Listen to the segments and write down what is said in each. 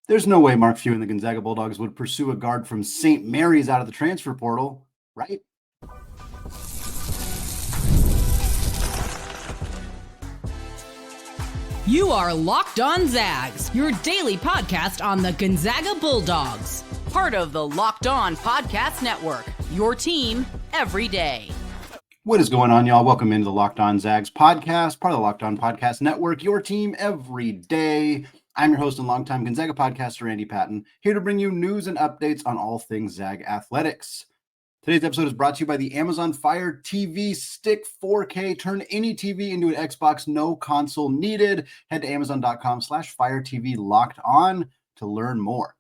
There's no way Mark Few and the Gonzaga Bulldogs would pursue a guard from St. Mary's out of the transfer portal, right? You are Locked On Zags, your daily podcast on the Gonzaga Bulldogs. Part of the Locked On Podcast Network, your team every day. What is going on, y'all? Welcome into the Locked On Zags podcast, part of the Locked On Podcast Network, your team every day. I'm your host and longtime Gonzaga podcaster, Randy Patton, here to bring you news and updates on all things Zag athletics. Today's episode is brought to you by the Amazon Fire TV Stick 4K. Turn any TV into an Xbox, no console needed. Head to amazon.com/Fire TV Locked On to learn more.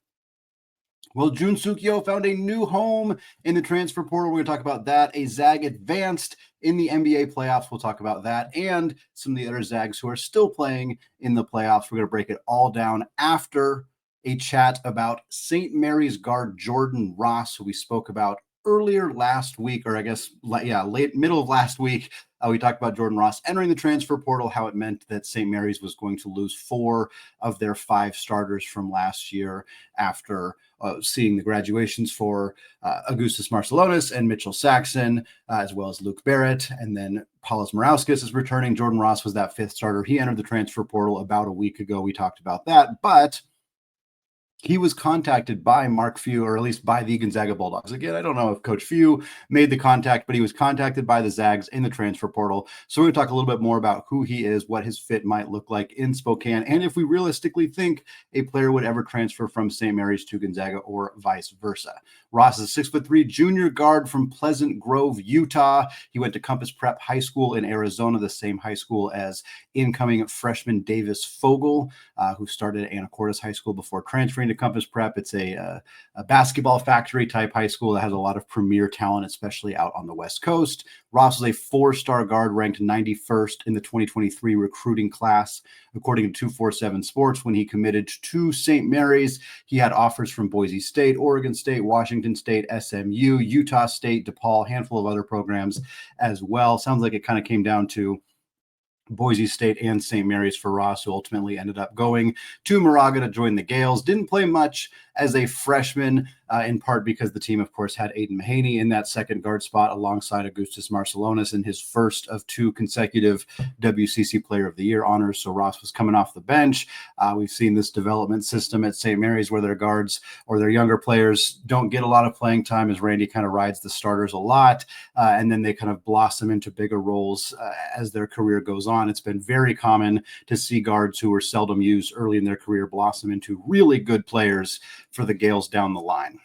Well, Jun Suk Yeo found a new home in the transfer portal. We're going to talk about that. A Zag advanced in the NBA playoffs. We'll talk about that and some of the other Zags who are still playing in the playoffs. We're going to break it all down after a chat about St. Mary's guard Jordan Ross, who we spoke about earlier last week, or I guess, middle of last week. We talked about Jordan Ross entering the transfer portal, how it meant that St. Mary's was going to lose 4 of their 5 starters from last year after seeing the graduations for Augustas Marciulionis and Mitchell Saxon, as well as Luke Barrett. And then Paulos Morauskas is returning. Jordan Ross was that 5th starter. He entered the transfer portal about a week ago. We talked about that, but he was contacted by Mark Few, or at least by the Gonzaga Bulldogs. Again, I don't know if Coach Few made the contact, but he was contacted by the Zags in the transfer portal. So we're going to talk a little bit more about who he is, what his fit might look like in Spokane, and if we realistically think a player would ever transfer from St. Mary's to Gonzaga or vice versa. Ross is a 6'3" junior guard from Pleasant Grove, Utah. He went to Compass Prep High School in Arizona, the same high school as incoming freshman Davis Fogel, who started at Anacortes High School before transferring to Compass Prep. It's a basketball factory type high school that has a lot of premier talent, especially out on the West Coast. Ross was a 4-star guard ranked 91st in the 2023 recruiting class, according to 247 Sports. When he committed to St. Mary's, he had offers from Boise State, Oregon State, Washington State, SMU, Utah State, DePaul, a handful of other programs as well. Sounds like it kind of came down to Boise State and St. Mary's for Ross, who ultimately ended up going to Moraga to join the Gales. Didn't play much as a freshman, in part because the team, of course, had Aiden Mahaney in that second guard spot alongside Augustas Marciulionis in his first of 2 consecutive WCC Player of the Year honors. So Ross was coming off the bench. We've seen this development system at St. Mary's where their guards or their younger players don't get a lot of playing time, as Randy kind of rides the starters a lot, and then they kind of blossom into bigger roles as their career goes on. It's been very common to see guards who were seldom used early in their career blossom into really good players for the Gales down the line.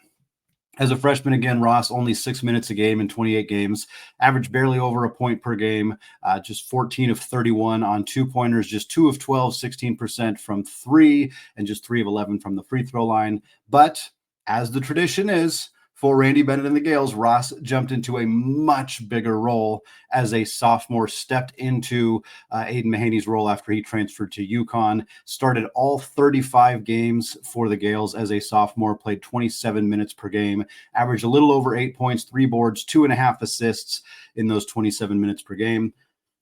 As a freshman, again, Ross, only 6 minutes a game in 28 games, averaged barely over a point per game, just 14 of 31 on 2-pointers, just 2 of 12, 16% from 3, and just 3 of 11 from the free throw line. But as the tradition is, for Randy Bennett and the Gales, Ross jumped into a much bigger role as a sophomore, stepped into Aiden Mahaney's role after he transferred to UConn, started all 35 games for the Gales as a sophomore, played 27 minutes per game, averaged a little over 8 points, 3 boards, 2.5 assists in those 27 minutes per game.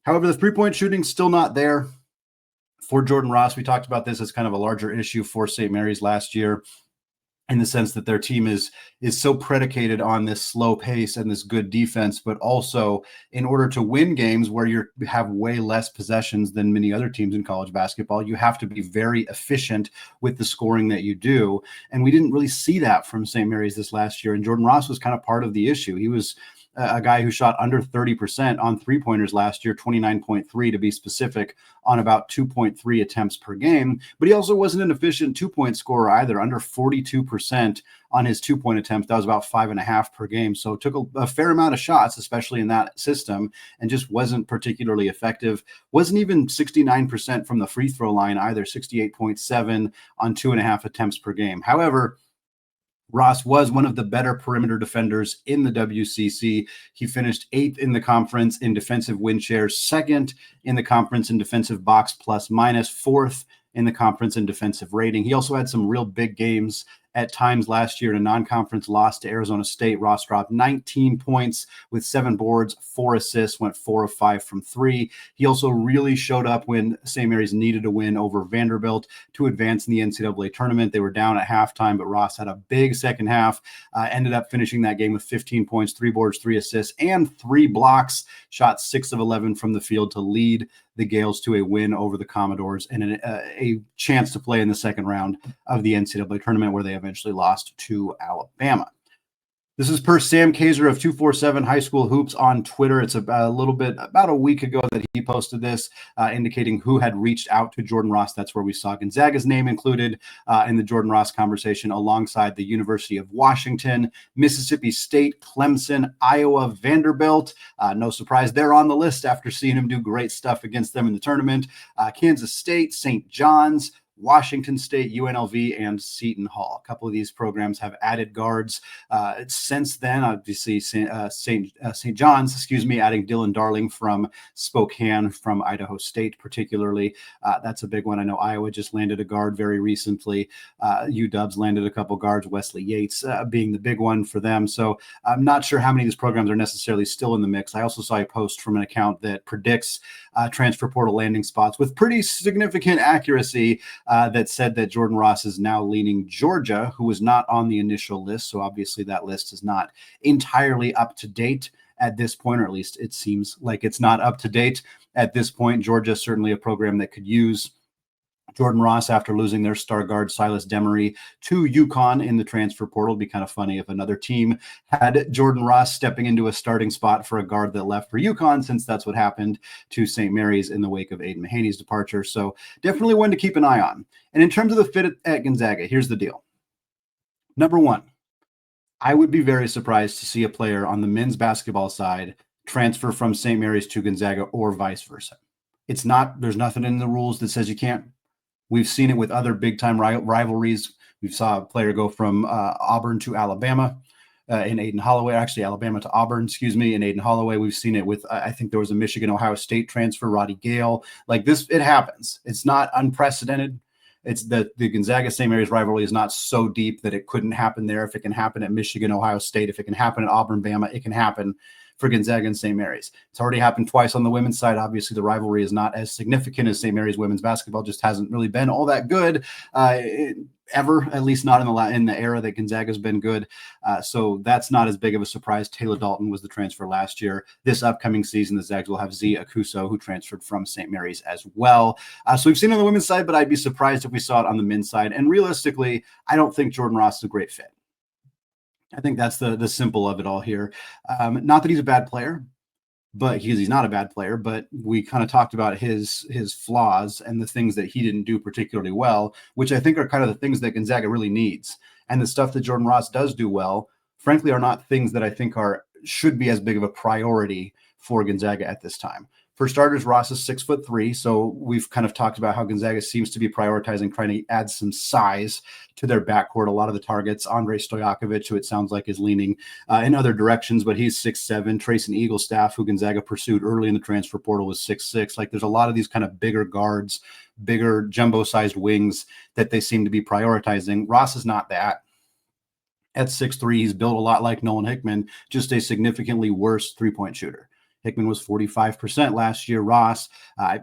However, the three-point shooting still not there for Jordan Ross. We talked about this as kind of a larger issue for St. Mary's last year, in the sense that their team is so predicated on this slow pace and this good defense, but also in order to win games where you have way less possessions than many other teams in college basketball, you have to be very efficient with the scoring that you do. And we didn't really see that from St. Mary's this last year. And Jordan Ross was kind of part of the issue. He was a guy who shot under 30% on 3-pointers last year, 29.3 to be specific, on about 2.3 attempts per game. But he also wasn't an efficient 2-point scorer either, under 42% on his 2-point attempts. That was about 5.5 per game. So took a fair amount of shots, especially in that system, and just wasn't particularly effective. Wasn't even 69% from the free throw line either, 68.7 on 2.5 attempts per game. However, Ross was one of the better perimeter defenders in the WCC. He finished 8th in the conference in defensive win shares, 2nd in the conference in defensive box plus minus, 4th in the conference in defensive rating. He also had some real big games at times last year in a non-conference loss to Arizona State. Ross dropped 19 points with 7 boards, 4 assists, went 4 of 5 from 3. He also really showed up when St. Mary's needed a win over Vanderbilt to advance in the NCAA tournament. They were down at halftime, but Ross had a big second half, ended up finishing that game with 15 points, 3 boards, 3 assists, and 3 blocks, shot 6 of 11 from the field to lead the Gales to a win over the Commodores and a chance to play in the second round of the NCAA tournament, where they eventually lost to Alabama. This is per Sam Kaiser of 247 High School Hoops on Twitter. It's about a week ago that he posted this, indicating who had reached out to Jordan Ross. That's where we saw Gonzaga's name included in the Jordan Ross conversation, alongside the University of Washington, Mississippi State, Clemson, Iowa, Vanderbilt. No surprise, they're on the list after seeing him do great stuff against them in the tournament. Kansas State, St. John's, Washington State, UNLV, and Seton Hall. A couple of these programs have added guards since then. Obviously, St. John's, adding Dylan Darling from Spokane, from Idaho State particularly. That's a big one. I know Iowa just landed a guard very recently. UW's landed a couple guards, Wesley Yates being the big one for them. So I'm not sure how many of these programs are necessarily still in the mix. I also saw a post from an account that predicts transfer portal landing spots with pretty significant accuracy that said that Jordan Ross is now leaning Georgia, who was not on the initial list. So obviously that list is not entirely up to date at this point, or at least it seems like it's not up to date at this point. Georgia is certainly a program that could use Jordan Ross after losing their star guard Silas Demery to UConn in the transfer portal. It'd be kind of funny if another team had Jordan Ross stepping into a starting spot for a guard that left for UConn, since that's what happened to St. Mary's in the wake of Aiden Mahaney's departure. So definitely one to keep an eye on. And in terms of the fit at Gonzaga, here's the deal. Number one, I would be very surprised to see a player on the men's basketball side transfer from St. Mary's to Gonzaga or vice versa. There's nothing in the rules that says you can't. We've seen it with other big-time rivalries. We saw a player go from Auburn to Alabama in Aiden Holloway. Actually, Alabama to Auburn, in Aiden Holloway. We've seen it with, I think there was a Michigan-Ohio State transfer, Roddy Gale. Like this, it happens. It's not unprecedented. It's that the Gonzaga-St. Mary's rivalry is not so deep that it couldn't happen there. If it can happen at Michigan, Ohio State, if it can happen at Auburn, Bama, it can happen for Gonzaga and St. Mary's. It's already happened twice on the women's side. Obviously, the rivalry is not as significant as St. Mary's women's basketball. Just hasn't really been all that good ever, at least not in the era that Gonzaga's been good. So that's not as big of a surprise. Taylor Dalton was the transfer last year. This upcoming season, the Zags will have Z Akuso, who transferred from St. Mary's as well. So we've seen it on the women's side, but I'd be surprised if we saw it on the men's side. And realistically, I don't think Jordan Ross is a great fit. I think that's the simple of it all here. Not that he's a bad player, but he's not a bad player, but we kind of talked about his flaws and the things that he didn't do particularly well, which I think are kind of the things that Gonzaga really needs. And the stuff that Jordan Ross does do well, frankly, are not things that I think should be as big of a priority for Gonzaga at this time. For starters, Ross is 6'3", so we've kind of talked about how Gonzaga seems to be prioritizing trying to add some size to their backcourt. A lot of the targets, Andre Stojakovic, who it sounds like is leaning in other directions, but he's 6'7". Trayson Eaglestaff, who Gonzaga pursued early in the transfer portal, was 6'6". Like there's a lot of these kind of bigger guards, bigger jumbo-sized wings that they seem to be prioritizing. Ross is not that. At 6'3", he's built a lot like Nolan Hickman, just a significantly worse three-point shooter. Hickman was 45% last year. Ross,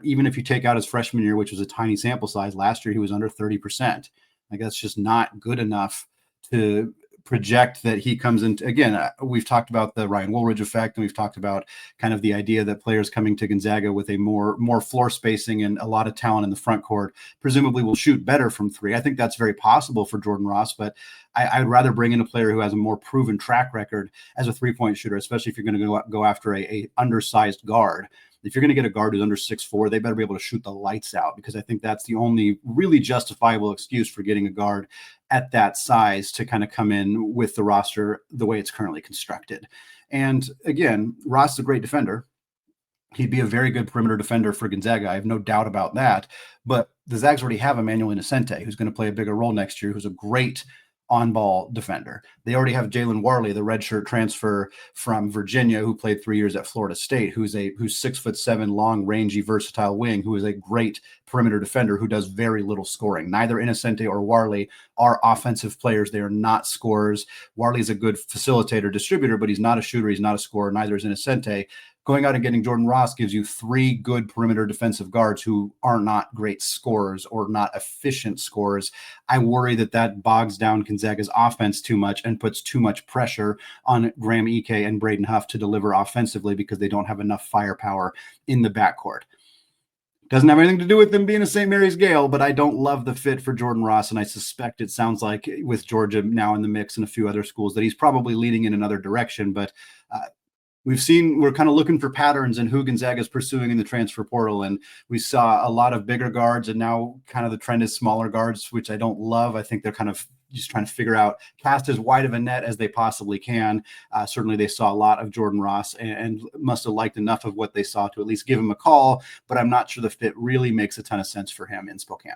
even if you take out his freshman year, which was a tiny sample size, last year he was under 30%. Like that's just not good enough to project that he comes into, again, we've talked about the Ryan Woolridge effect, and we've talked about kind of the idea that players coming to Gonzaga with a more floor spacing and a lot of talent in the front court presumably will shoot better from three. I think that's very possible for Jordan Ross, but I'd rather bring in a player who has a more proven track record as a three-point shooter, especially if you're going to go after a undersized guard. If you're going to get a guard who's under 6'4", they better be able to shoot the lights out, because I think that's the only really justifiable excuse for getting a guard at that size to kind of come in with the roster the way it's currently constructed. And again, Ross is a great defender. He'd be a very good perimeter defender for Gonzaga. I have no doubt about that. But the Zags already have Emmanuel Innocente, who's going to play a bigger role next year, who's a great on-ball defender. They already have Jalen Warley, the redshirt transfer from Virginia, who played 3 years at Florida State, who's 6'7", long, rangy, versatile wing, who is a great perimeter defender who does very little scoring. Neither Innocente or Warley are offensive players. They are not scorers. Warley is a good facilitator, distributor, but he's not a shooter. He's not a scorer. Neither is Innocente. Going out and getting Jordan Ross gives you 3 good perimeter defensive guards who are not great scorers or not efficient scorers. I worry that bogs down Gonzaga's offense too much and puts too much pressure on Graham Ike and Braden Huff to deliver offensively because they don't have enough firepower in the backcourt. Doesn't have anything to do with them being a St. Mary's Gale, but I don't love the fit for Jordan Ross, and I suspect it sounds like with Georgia now in the mix and a few other schools that he's probably leading in another direction, but we're kind of looking for patterns in who Gonzaga is pursuing in the transfer portal. And we saw a lot of bigger guards, and now kind of the trend is smaller guards, which I don't love. I think they're kind of just trying to figure out, cast as wide of a net as they possibly can. Certainly they saw a lot of Jordan Ross and must have liked enough of what they saw to at least give him a call, but I'm not sure the fit really makes a ton of sense for him in Spokane.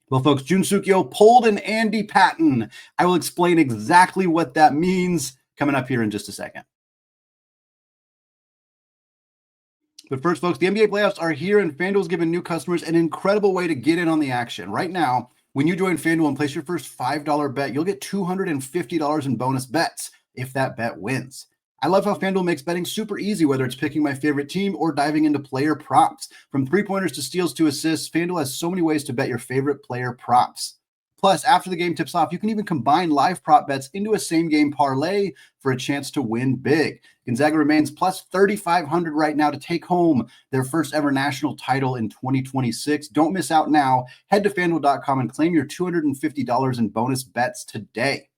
Well, folks, Jun Suk Yeo pulled an Andy Patton. I will explain exactly what that means coming up here in just a second. But first, folks, the NBA playoffs are here, and FanDuel is giving new customers an incredible way to get in on the action. Right now, when you join FanDuel and place your first $5 bet, you'll get $250 in bonus bets if that bet wins. I love how FanDuel makes betting super easy, whether it's picking my favorite team or diving into player props. From three-pointers to steals to assists, FanDuel has so many ways to bet your favorite player props. Plus, after the game tips off, you can even combine live prop bets into a same-game parlay for a chance to win big. Gonzaga remains plus 3,500 right now to take home their first ever national title in 2026. Don't miss out now. Head to FanDuel.com and claim your $250 in bonus bets today.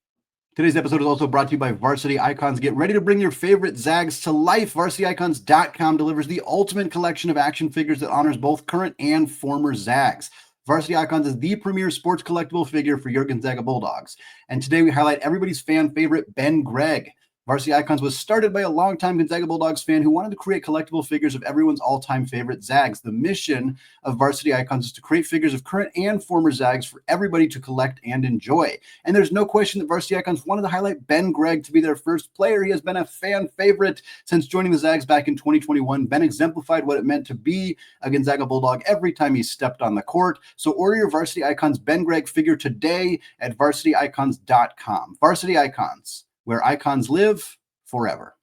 Today's episode is also brought to you by Varsity Icons. Get ready to bring your favorite Zags to life. VarsityIcons.com delivers the ultimate collection of action figures that honors both current and former Zags. Varsity Icons is the premier sports collectible figure for your Gonzaga Bulldogs. And today we highlight everybody's fan favorite, Ben Gregg. Varsity Icons was started by a longtime Gonzaga Bulldogs fan who wanted to create collectible figures of everyone's all-time favorite Zags. The mission of Varsity Icons is to create figures of current and former Zags for everybody to collect and enjoy. And there's no question that Varsity Icons wanted to highlight Ben Gregg to be their first player. He has been a fan favorite since joining the Zags back in 2021. Ben exemplified what it meant to be a Gonzaga Bulldog every time he stepped on the court. So order your Varsity Icons Ben Gregg figure today at varsityicons.com. Varsity Icons, where icons live forever.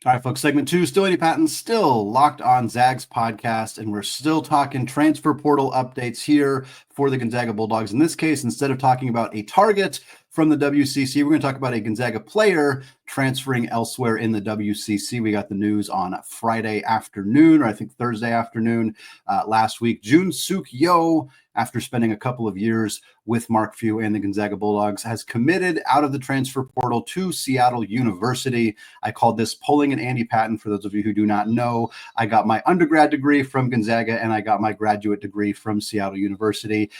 All right, folks, segment 2, still Andy Patton, still Locked On Zags podcast, and we're still talking transfer portal updates here for the Gonzaga Bulldogs. In this case, instead of talking about a target from the WCC, we're going to talk about a Gonzaga player transferring elsewhere in the WCC. We got the news on Friday afternoon, or I think Thursday afternoon last week. Jun Suk Yeo, after spending a couple of years with Mark Few and the Gonzaga Bulldogs, has committed out of the transfer portal to Seattle University. I called this pulling an Andy Patton. For those of you who do not know, I got my undergrad degree from Gonzaga and I got my graduate degree from Seattle University.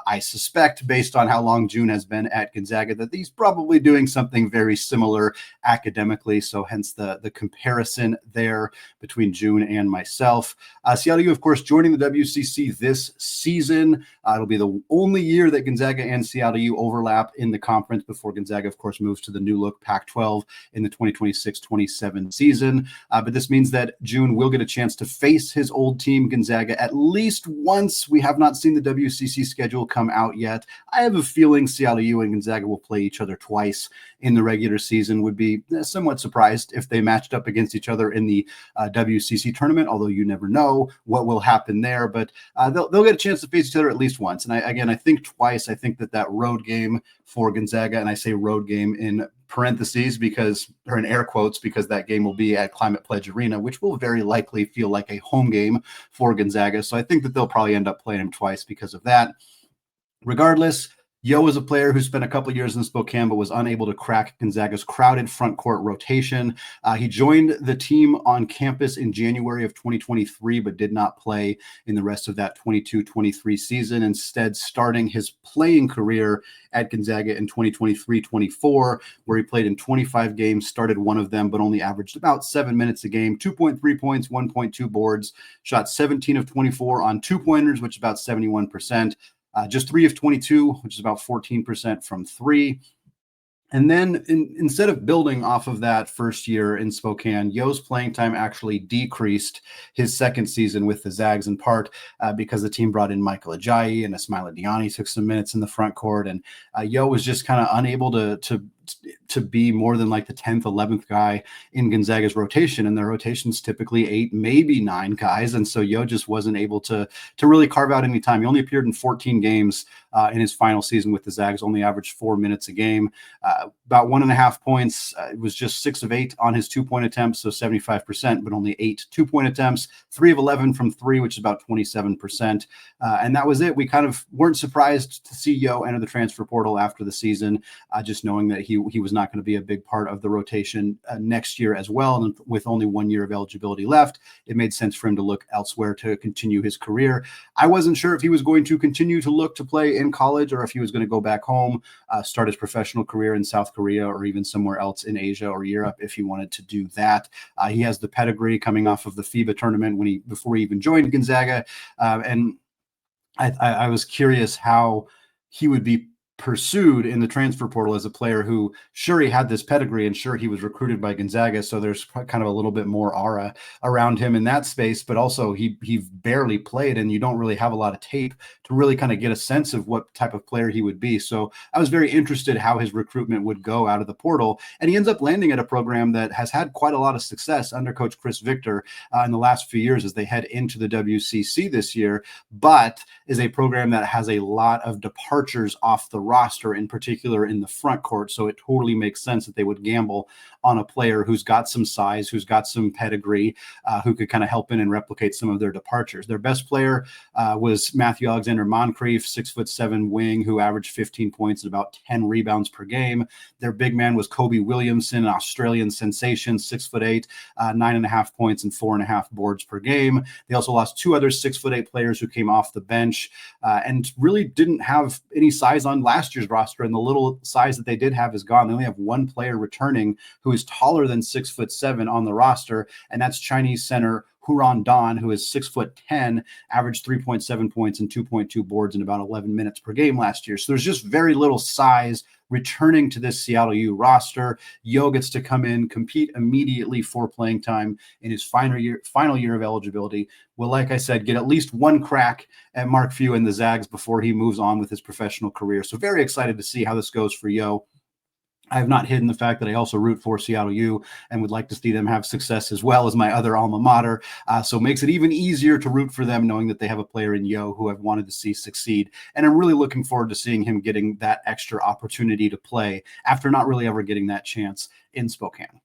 I suspect, based on how long Jun has been at Gonzaga, that he's probably doing something very similar academically, so hence the comparison there between Jun and myself. Seattle U, of course, joining the WCC this season. It'll be the only year that Gonzaga and Seattle U overlap in the conference before Gonzaga, of course, moves to the new look Pac-12 in the 2026-27 season. But this means that Jun will get a chance to face his old team, Gonzaga, at least once. We have not seen the WCC schedule come out yet. I have a feeling Seattle U and Gonzaga will play each other twice in the regular season. Would be somewhat surprised if they matched up against each other in the WCC tournament, although you never know what will happen there. But they'll get a chance to face each other at least once. And I think twice. I think that road game for Gonzaga, and I say road game in parentheses or in air quotes, because that game will be at Climate Pledge Arena, which will very likely feel like a home game for Gonzaga. So I think that they'll probably end up playing him twice because of that. Regardless, Yeo is a player who spent a couple of years in Spokane but was unable to crack Gonzaga's crowded front court rotation. He joined the team on campus in January of 2023 but did not play in the rest of that 22-23 season, instead starting his playing career at Gonzaga in 2023-24, where he played in 25 games, started one of them, but only averaged about 7 minutes a game, 2.3 points, 1.2 boards, shot 17 of 24 on two-pointers, which is about 71%. just 3 of 22, which is about 14% from three. And then instead of building off of that first year in Spokane, Yeo's playing time actually decreased his second season with the Zags, in part because the team brought in Michael Ajayi and Ismaila Diani took some minutes in the front court. And Yeo was just kind of unable to be more than like the 10th, 11th guy in Gonzaga's rotation. And their rotation's typically 8, maybe 9 guys. And so Yeo just wasn't able to really carve out any time. He only appeared in 14 games in his final season with the Zags, only averaged 4 minutes a game, about 1.5 points. It was just 6 of 8 on his 2-point attempts, so 75%, but only 8 2-point attempts, 3 of 11 from 3, which is about 27%. And that was it. We kind of weren't surprised to see Yeo enter the transfer portal after the season, just knowing that he was not going to be a big part of the rotation next year as well. And with only 1 year of eligibility left, it made sense for him to look elsewhere to continue his career. I wasn't sure if he was going to continue to look to play in college or if he was going to go back home, start his professional career in South Korea or even somewhere else in Asia or Europe if he wanted to do that. He has the pedigree coming off of the FIBA tournament before he even joined Gonzaga. And I was curious how he would be pursued in the transfer portal as a player who, sure, he had this pedigree and sure, he was recruited by Gonzaga, so there's kind of a little bit more aura around him in that space, but also he barely played and you don't really have a lot of tape to really kind of get a sense of what type of player he would be. So I was very interested how his recruitment would go out of the portal, and he ends up landing at a program that has had quite a lot of success under Coach Chris Victor in the last few years as they head into the WCC this year, but is a program that has a lot of departures off the roster, in particular in the front court. So it totally makes sense that they would gamble on a player who's got some size, who's got some pedigree, who could kind of help in and replicate some of their departures. Their best player was Matthew Alexander Moncrief, 6'7" wing, who averaged 15 points and about 10 rebounds per game. Their big man was Kobe Williamson, an Australian sensation, 6'8", 9.5 points and 4.5 boards per game. They also lost 2 other 6'8" players who came off the bench and really didn't have any size on last year's roster, and the little size that they did have is gone. They only have 1 player returning who is taller than 6'7" on the roster, and that's Chinese center Huron Don, who is 6'10", averaged 3.7 points and 2.2 boards in about 11 minutes per game last year. So there's just very little size returning to this Seattle U roster. Yeo gets to come in, compete immediately for playing time in his final year of eligibility. Will, like I said, get at least 1 crack at Mark Few and the Zags before he moves on with his professional career. So very excited to see how this goes for Yeo. I have not hidden the fact that I also root for Seattle U and would like to see them have success as well as my other alma mater. So it makes it even easier to root for them knowing that they have a player in Yeo who I've wanted to see succeed. And I'm really looking forward to seeing him getting that extra opportunity to play after not really ever getting that chance in Spokane.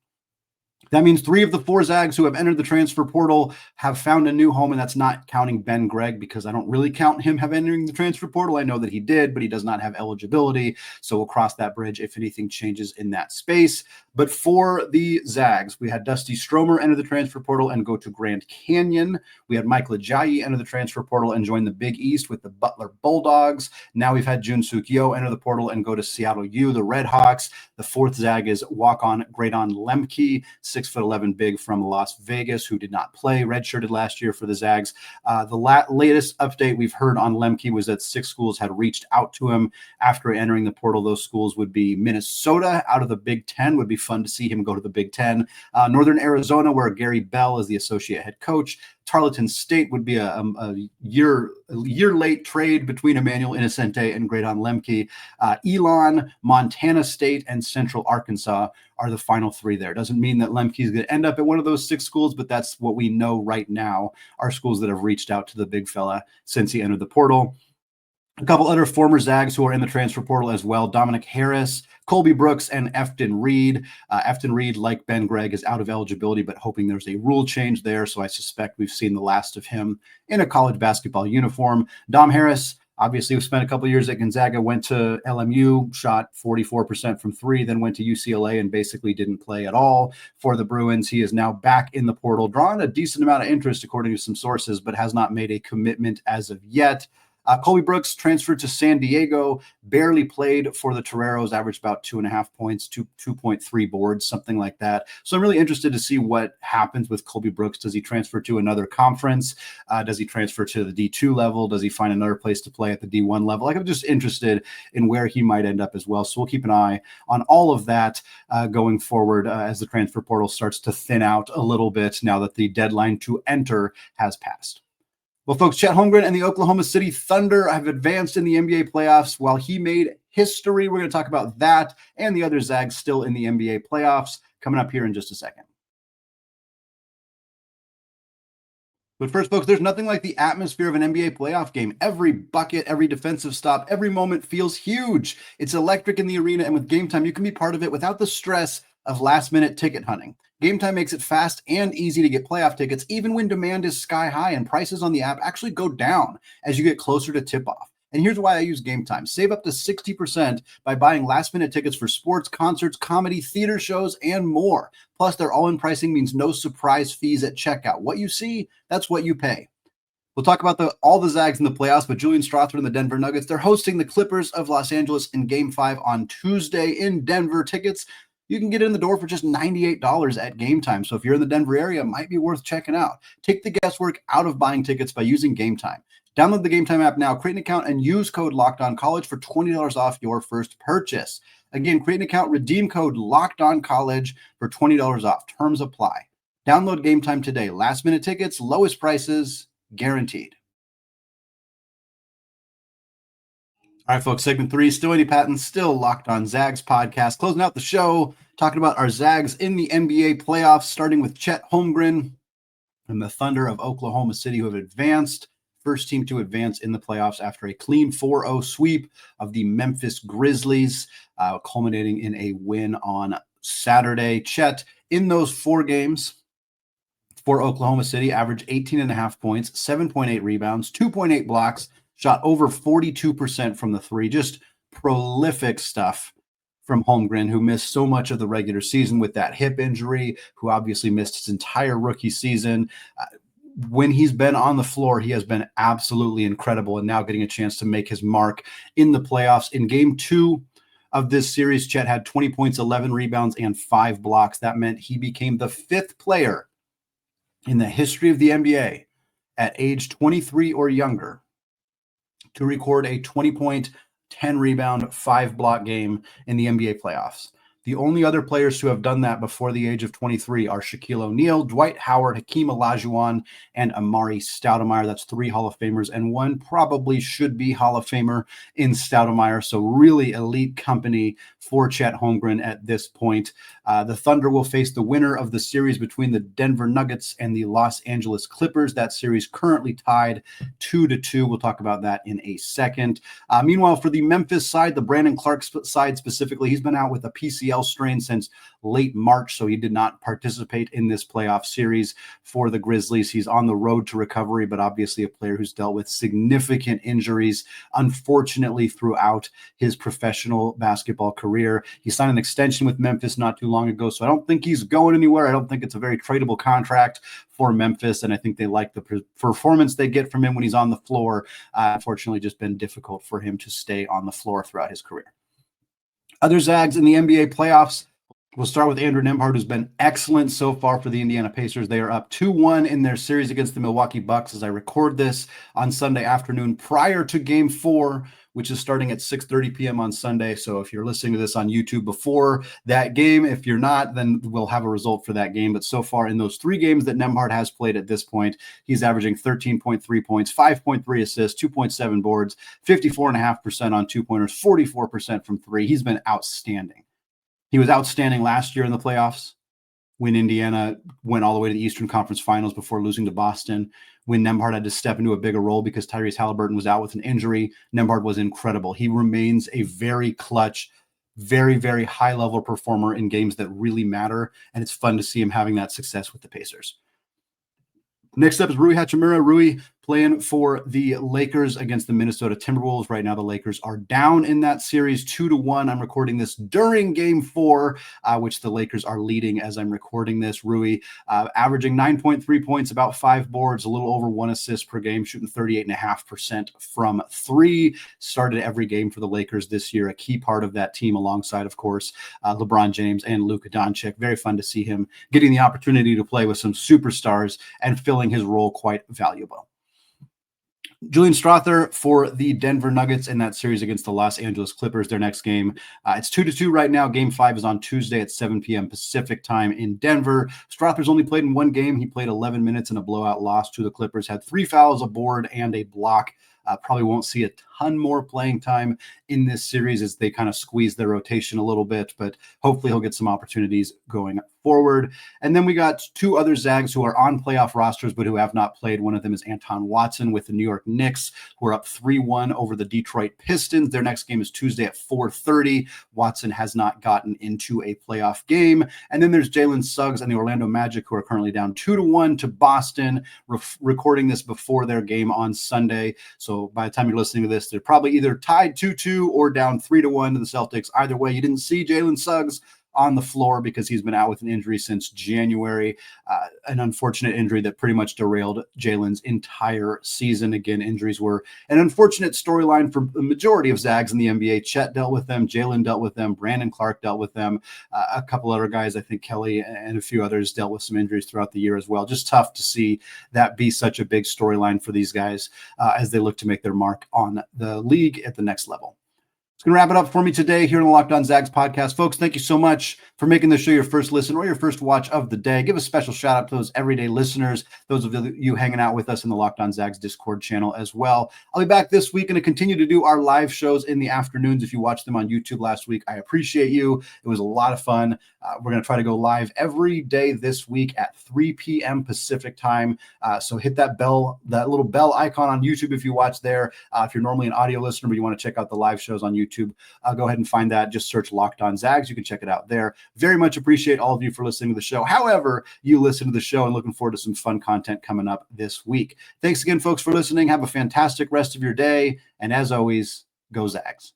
That means 3 of the 4 Zags who have entered the transfer portal have found a new home, and that's not counting Ben Gregg because I don't really count him have entering the transfer portal. I know that he did, but he does not have eligibility, so we'll cross that bridge if anything changes in that space. But for the Zags, we had Dusty Stromer enter the transfer portal and go to Grand Canyon. We had Michael Ajayi enter the transfer portal and join the Big East with the Butler Bulldogs. Now we've had Jun Suk Yeo enter the portal and go to Seattle U, the Red Hawks. The 4th Zag is walk-on Graydon Lemke, 6'11" big from Las Vegas, who did not play, redshirted last year for the Zags. The latest update we've heard on Lemke was that 6 schools had reached out to him after entering the portal. Those schools would be Minnesota out of the Big Ten. Would be fun to see him go to the Big Ten. Northern Arizona, where Gary Bell is the associate head coach. Tarleton State would be a year late trade between Emmanuel Innocente and Graydon Lemke. Elon, Montana State, and Central Arkansas are the final 3 there. Doesn't mean that Lemke is going to end up at one of those 6 schools, but that's what we know right now are schools that have reached out to the big fella since he entered the portal. A couple other former Zags who are in the transfer portal as well: Dominick Harris, Colby Brooks, and Efton Reed. Efton Reed, like Ben Gregg, is out of eligibility, but hoping there's a rule change there. So I suspect we've seen the last of him in a college basketball uniform. Dom Harris, obviously, we spent a couple of years at Gonzaga, went to LMU, shot 44% from 3, then went to UCLA and basically didn't play at all for the Bruins. He is now back in the portal, drawing a decent amount of interest according to some sources, but has not made a commitment as of yet. Colby Brooks transferred to San Diego, barely played for the Toreros, averaged about 2.5 points, 2.3 boards, something like that. So I'm really interested to see what happens with Colby Brooks. Does he transfer to another conference? Does he transfer to the D2 level? Does he find another place to play at the D1 level? Like, I'm just interested in where he might end up as well. So we'll keep an eye on all of that going forward as the transfer portal starts to thin out a little bit now that the deadline to enter has passed. Well, folks, Chet Holmgren and the Oklahoma City Thunder have advanced in the NBA playoffs. While he made history, we're going to talk about that and the other Zags still in the NBA playoffs coming up here in just a second. But first, folks, there's nothing like the atmosphere of an NBA playoff game. Every bucket, every defensive stop, every moment feels huge. It's electric in the arena, and with Gametime, you can be part of it without the stress of last-minute ticket hunting. Gametime makes it fast and easy to get playoff tickets, even when demand is sky high and prices on the app actually go down as you get closer to tip-off. And here's why I use Gametime. Save up to 60% by buying last-minute tickets for sports, concerts, comedy, theater shows, and more. Plus, their all-in pricing means no surprise fees at checkout. What you see, that's what you pay. We'll talk about all the Zags in the playoffs, but Julian Strouthford and the Denver Nuggets, they're hosting the Clippers of Los Angeles in Game 5 on Tuesday in Denver. Tickets, you can get in the door for just $98 at Gametime. So if you're in the Denver area, it might be worth checking out. Take the guesswork out of buying tickets by using Gametime. Download the Gametime app now, create an account, and use code LOCKEDONCollege for $20 off your first purchase. Again, create an account, redeem code LOCKEDONCollege for $20 off. Terms apply. Download Gametime today. Last-minute tickets, lowest prices, guaranteed. All right, folks, segment 3, still Andy Patton, still Locked On Zags podcast. Closing out the show, talking about our Zags in the NBA playoffs, starting with Chet Holmgren and the Thunder of Oklahoma City, who have advanced. First team to advance in the playoffs after a clean 4-0 sweep of the Memphis Grizzlies, culminating in a win on Saturday. Chet, in those 4 games for Oklahoma City, averaged 18.5 points, 7.8 rebounds, 2.8 blocks, shot over 42% from the three. Just prolific stuff from Holmgren, who missed so much of the regular season with that hip injury, who obviously missed his entire rookie season. When he's been on the floor, he has been absolutely incredible, and now getting a chance to make his mark in the playoffs. In Game 2 of this series, Chet had 20 points, 11 rebounds, and 5 blocks. That meant he became the 5th player in the history of the NBA at age 23 or younger to record a 20-point, 10-rebound, 5-block game in the NBA playoffs. The only other players who have done that before the age of 23 are Shaquille O'Neal, Dwight Howard, Hakeem Olajuwon, and Amari Stoudemire. That's 3 Hall of Famers, and one probably should be Hall of Famer in Stoudemire. So really elite company for Chet Holmgren at this point. The Thunder will face the winner of the series between the Denver Nuggets and the Los Angeles Clippers. That series currently tied 2-2. We'll talk about that in a second. Meanwhile, for the Memphis side, the Brandon Clark side specifically, he's been out with a PCL strain since late March, so he did not participate in this playoff series for the Grizzlies. He's on the road to recovery, but obviously a player who's dealt with significant injuries, unfortunately, throughout his professional basketball career. He signed an extension with Memphis not too long ago, so I don't think he's going anywhere. I don't think it's a very tradable contract for Memphis, and I think they like the performance they get from him when he's on the floor. Unfortunately, just been difficult for him to stay on the floor throughout his career. Other Zags in the NBA playoffs, we'll start with Andrew Nembhard, who's been excellent so far for the Indiana Pacers. They are up 2-1 in their series against the Milwaukee Bucks as I record this on Sunday afternoon prior to Game 4, which is starting at 6:30 p.m. on Sunday. So if you're listening to this on YouTube before that game, if you're not, then we'll have a result for that game. But so far in those 3 games that Nembhard has played at this point, he's averaging 13.3 points, 5.3 assists, 2.7 boards, 54.5% on 2-pointers, 44% from 3. He's been outstanding. He was outstanding last year in the playoffs when Indiana went all the way to the Eastern Conference Finals before losing to Boston. When Nembhard had to step into a bigger role because Tyrese Halliburton was out with an injury, Nembhard was incredible. He remains a very clutch, very, very high-level performer in games that really matter, and it's fun to see him having that success with the Pacers. Next up is Rui Hachimura. Rui playing for the Lakers against the Minnesota Timberwolves. Right now, the Lakers are down in that series 2-1. I'm recording this during game 4, which the Lakers are leading as I'm recording this. Rui averaging 9.3 points, about 5 boards, a little over 1 assist per game, shooting 38.5% from 3. Started every game for the Lakers this year, a key part of that team alongside, of course, LeBron James and Luka Doncic. Very fun to see him getting the opportunity to play with some superstars and filling his role quite valuable. Julian Strawther for the Denver Nuggets in that series against the Los Angeles Clippers, their next game. It's 2-2 right now. Game 5 is on Tuesday at 7 p.m. Pacific time in Denver. Strawther's only played in one game. He played 11 minutes in a blowout loss to the Clippers, had 3 fouls, a board, and a block. Probably won't see a ton more playing time in this series as they kind of squeeze their rotation a little bit, but hopefully he'll get some opportunities going forward. And then we got 2 other Zags who are on playoff rosters, but who have not played. One of them is Anton Watson with the New York Knicks, who are up 3-1 over the Detroit Pistons. Their next game is Tuesday at 4:30. Watson has not gotten into a playoff game. And then there's Jalen Suggs and the Orlando Magic, who are currently down 2-1 to Boston, recording this before their game on Sunday. So by the time you're listening to this, they're probably either tied 2-2 or down 3-1 to the Celtics. Either way, you didn't see Jalen Suggs on the floor because he's been out with an injury since January, an unfortunate injury that pretty much derailed Jalen's entire season. Again, injuries were an unfortunate storyline for the majority of Zags in the NBA. Chet dealt with them, Jalen dealt with them, Brandon Clark dealt with them, a couple other guys, I think Kelly and a few others dealt with some injuries throughout the year as well. Just tough to see that be such a big storyline for these guys as they look to make their mark on the league at the next level. It's going to wrap it up for me today here on the Locked On Zags podcast. Folks, thank you so much for making this show your first listen or your first watch of the day. Give a special shout out to those everyday listeners, those of you hanging out with us in the Locked On Zags Discord channel as well. I'll be back this week and continue to do our live shows in the afternoons. If you watched them on YouTube last week, I appreciate you. It was a lot of fun. We're going to try to go live every day this week at 3 p.m. Pacific time. So hit that bell, that little bell icon on YouTube if you watch there. If you're normally an audio listener, but you want to check out the live shows on YouTube, go ahead and find that. Just search Locked On Zags. You can check it out there. Very much appreciate all of you for listening to the show. However you listen to the show, and looking forward to some fun content coming up this week. Thanks again, folks, for listening. Have a fantastic rest of your day. And as always, go Zags.